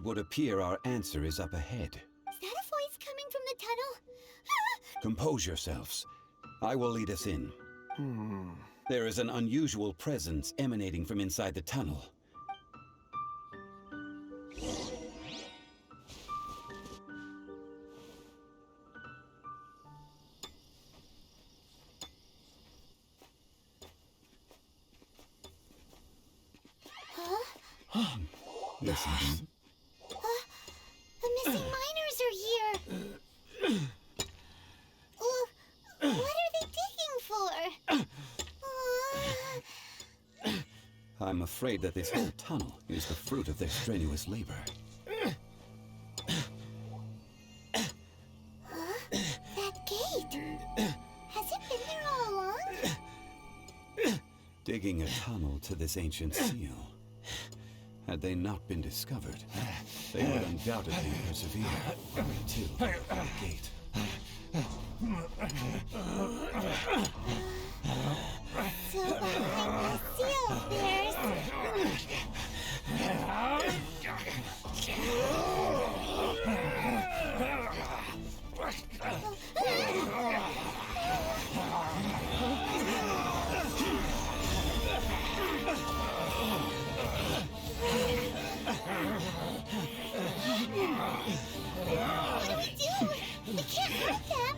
It would appear our answer is up ahead. Is that a voice coming from the tunnel? Compose yourselves. I will lead us in. There is an unusual presence emanating from inside the tunnel. Listen. The missing miners are here. What are they digging for? I'm afraid that this whole tunnel is the fruit of their strenuous labor. That gate. Has it been there all along? Digging a tunnel to this ancient seal. Had they not been discovered, they would undoubtedly persevere until the gate. So behind the seal, there's... What do we do? We can't hurt them.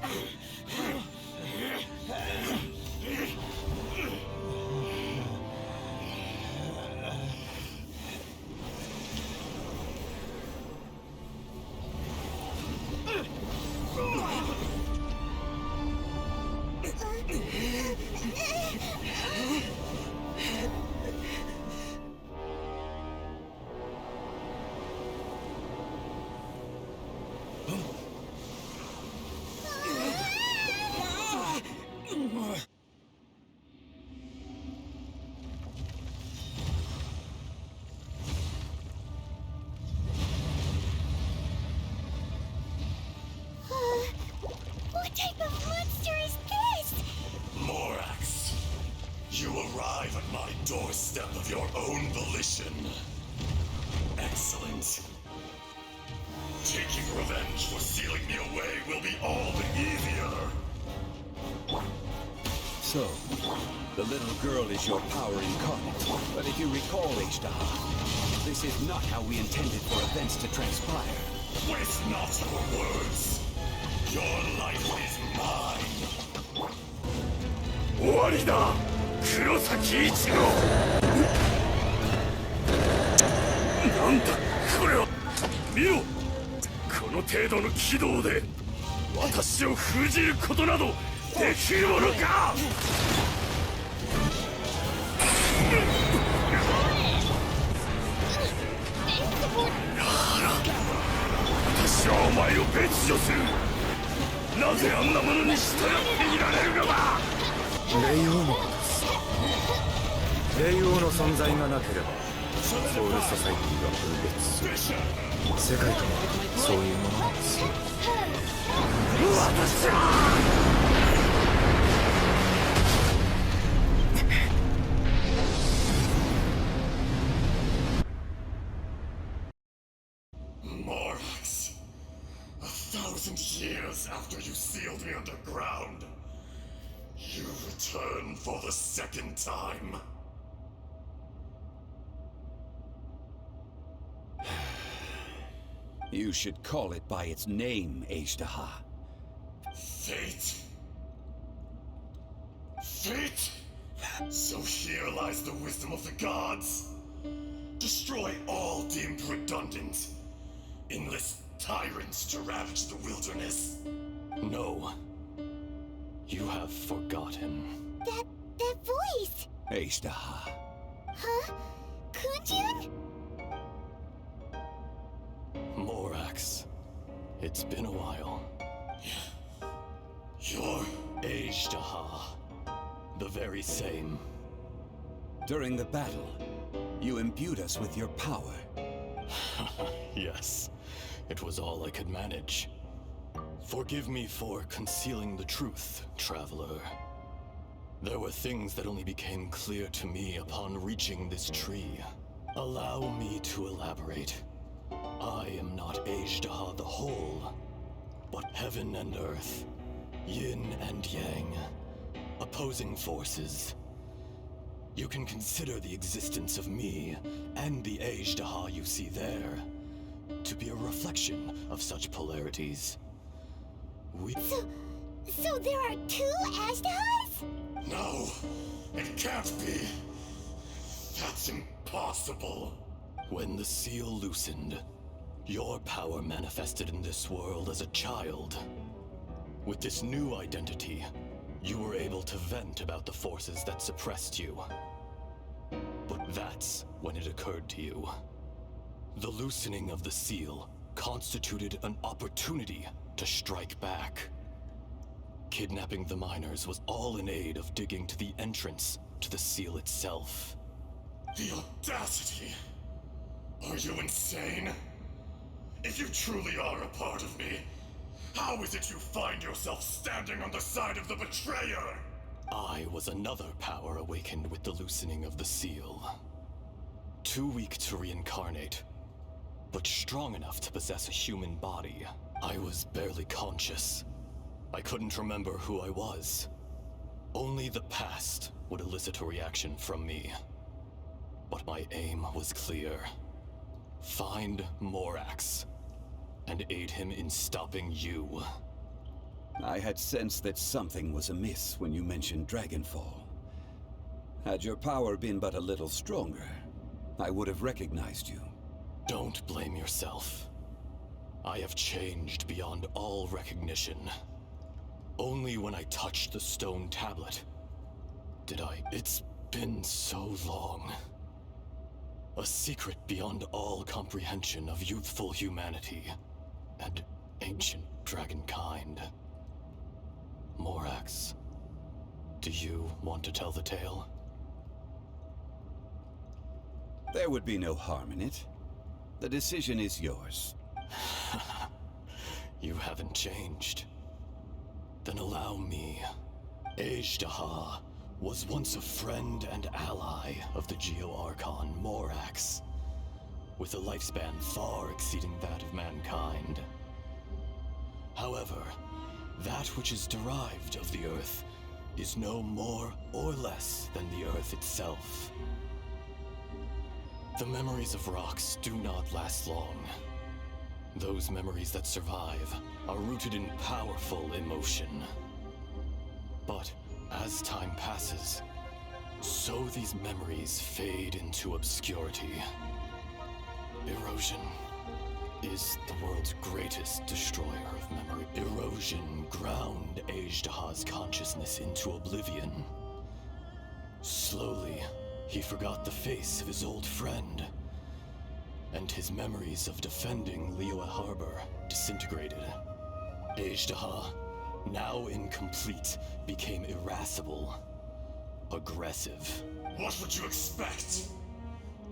What type of monster is this? Morax, you arrive at my doorstep of your own volition. Excellent. Taking revenge for sealing me away will be all the easier. So, the little girl is your power incarnate. But if you recall, Azhdaha, this is not how we intended for events to transpire. Waste not your words. Your life is mine. 終わりだ、黒崎一郎。なんだこれは。見ろ、この程度の軌道で私を封じることなどできるものか。私はお前を別状する。なぜあんなものに従っていられるのだ。霊王のことです。霊王の存在がなければソウルソサイティが分裂する。世界とはそういうものなんです。私はMorax, 1,000 years after you sealed me underground, you return for the second time. You should call it by its name, Azhdaha. Fate. Fate? So here lies the wisdom of the gods. Destroy all deemed redundant. Enlist tyrants to ravage the wilderness. No. You have forgotten. That voice! Azhdaha. Huh? Kunjun? Morax. It's been a while. You're... Azhdaha. The very same. During the battle, you imbued us with your power. Yes. It was all I could manage. Forgive me for concealing the truth, traveler. There were things that only became clear to me upon reaching this tree. Allow me to elaborate. I am not Azhdaha the whole, but heaven and earth, yin and yang, opposing forces. You can consider the existence of me and the Azhdaha you see there to be a reflection of such polarities. So there are two Azhdahas? No, it can't be. That's impossible. When the seal loosened, your power manifested in this world as a child. With this new identity, you were able to vent about the forces that suppressed you. But that's when it occurred to you. The loosening of the seal constituted an opportunity to strike back. Kidnapping the miners was all in aid of digging to the entrance to the seal itself. The audacity! Are you insane? If you truly are a part of me, how is it you find yourself standing on the side of the betrayer? I was another power awakened with the loosening of the seal. Too weak to reincarnate, but strong enough to possess a human body. I was barely conscious. I couldn't remember who I was. Only the past would elicit a reaction from me. But my aim was clear. Find Morax, and aid him in stopping you. I had sensed that something was amiss when you mentioned Dragonfall. Had your power been but a little stronger, I would have recognized you. Don't blame yourself. I have changed beyond all recognition. Only when I touched the stone tablet did I... It's been so long. A secret beyond all comprehension of youthful humanity and ancient dragonkind. Morax, do you want to tell the tale? There would be no harm in it. The decision is yours. You haven't changed. Then allow me. Azhdaha was once a friend and ally of the Geo-Archon Morax, with a lifespan far exceeding that of mankind. However, that which is derived of the Earth is no more or less than the Earth itself. The memories of rocks do not last long. Those memories that survive are rooted in powerful emotion. But as time passes, so these memories fade into obscurity. Erosion is the world's greatest destroyer of memory. Erosion ground Azhdaha's consciousness into oblivion. Slowly, he forgot the face of his old friend, and his memories of defending Liyue Harbor disintegrated. Azhdaha, now incomplete, became irascible, aggressive. What would you expect?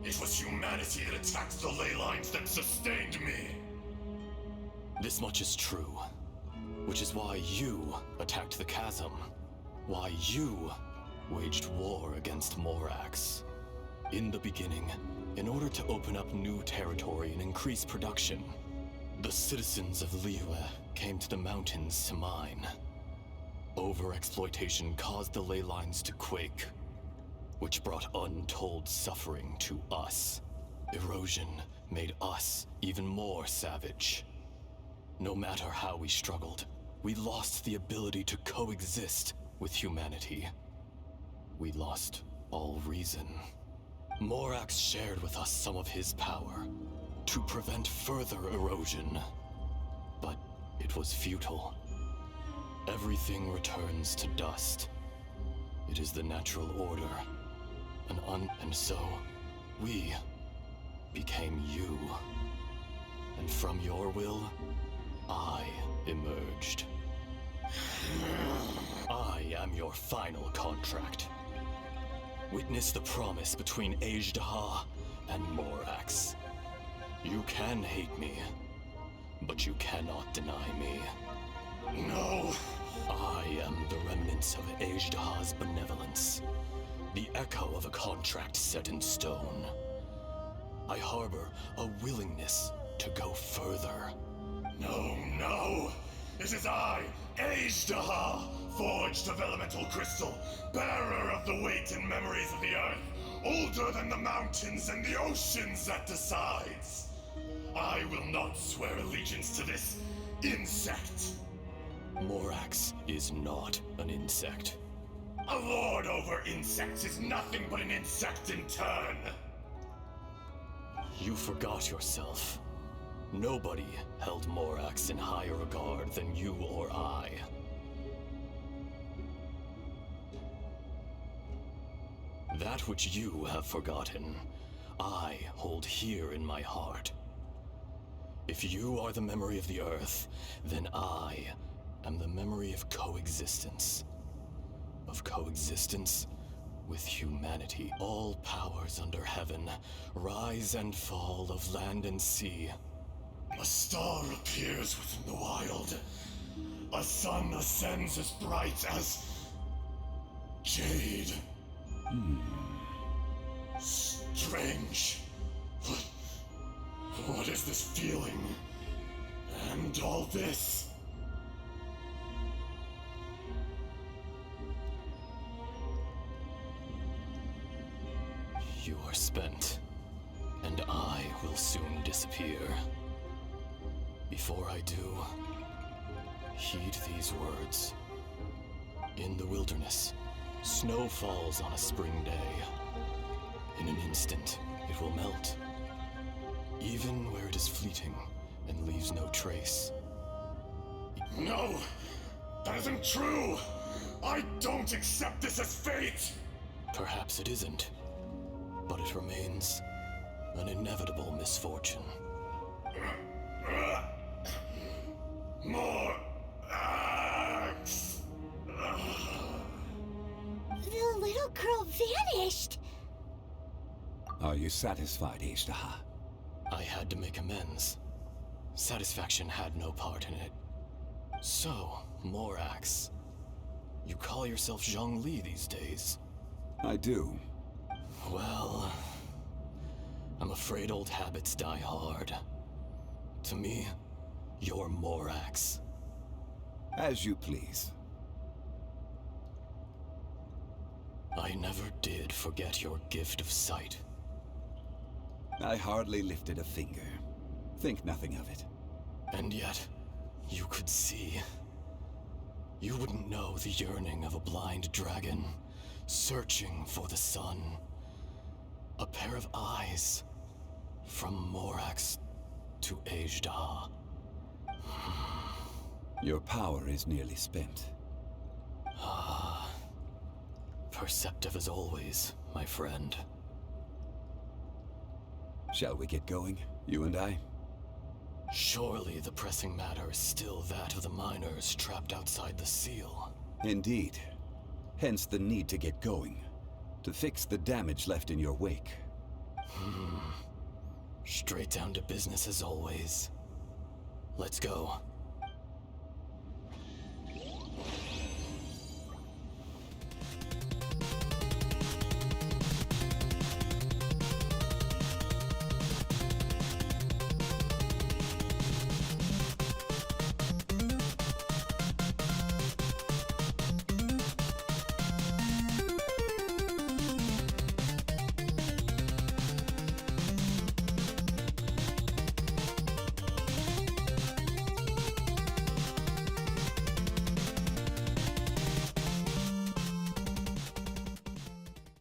It was humanity that attacked the ley lines that sustained me. This much is true, which is why you attacked the chasm, why you waged war against Morax. In the beginning, in order to open up new territory and increase production, the citizens of Liyue came to the mountains to mine. Overexploitation caused the ley lines to quake, which brought untold suffering to us. Erosion made us even more savage. No matter how we struggled, we lost the ability to coexist with humanity. We lost all reason. Morax shared with us some of his power to prevent further erosion, but it was futile. Everything returns to dust. It is the natural order. And so, we became you. And from your will, I emerged. I am your final contract. Witness the promise between Azhdaha and Morax. You can hate me, but you cannot deny me. No! I am the remnants of Azhdaha's benevolence, the echo of a contract set in stone. I harbor a willingness to go further. No, no! It is I, Azhdaha, forged of elemental crystal, bearer of the weight and memories of the earth, older than the mountains and the oceans that decides. I will not swear allegiance to this insect. Morax is not an insect. A lord over insects is nothing but an insect in turn. You forgot yourself. Nobody held Morax in higher regard than you or I. That which you have forgotten, I hold here in my heart. If you are the memory of the Earth, then I am the memory of coexistence. Of coexistence with humanity. All powers under heaven, rise and fall of land and sea. A star appears within the wild. A sun ascends as bright as jade. Strange. What is this feeling? And all this? You are spent, and I will soon disappear. Before I do, heed these words. In the wilderness, snow falls on a spring day. In an instant, it will melt, even where it is fleeting and leaves no trace. No! That isn't true! I don't accept this as fate! Perhaps it isn't, but it remains an inevitable misfortune. More axe! The little girl vanished. Are you satisfied, Azhdaha? I had to make amends. Satisfaction had no part in it. So, Morax, you call yourself Zhongli these days? I do. Well, I'm afraid old habits die hard. To me, you're Morax. As you please. I never did forget your gift of sight. I hardly lifted a finger. Think nothing of it. And yet, you could see. You wouldn't know the yearning of a blind dragon, searching for the sun. A pair of eyes, from Morax to Azhdaha. Your power is nearly spent. Perceptive as always, my friend. Shall we get going, you and I? Surely the pressing matter is still that of the miners trapped outside the seal. Indeed. Hence the need to get going. To fix the damage left in your wake. Straight down to business as always. Let's go.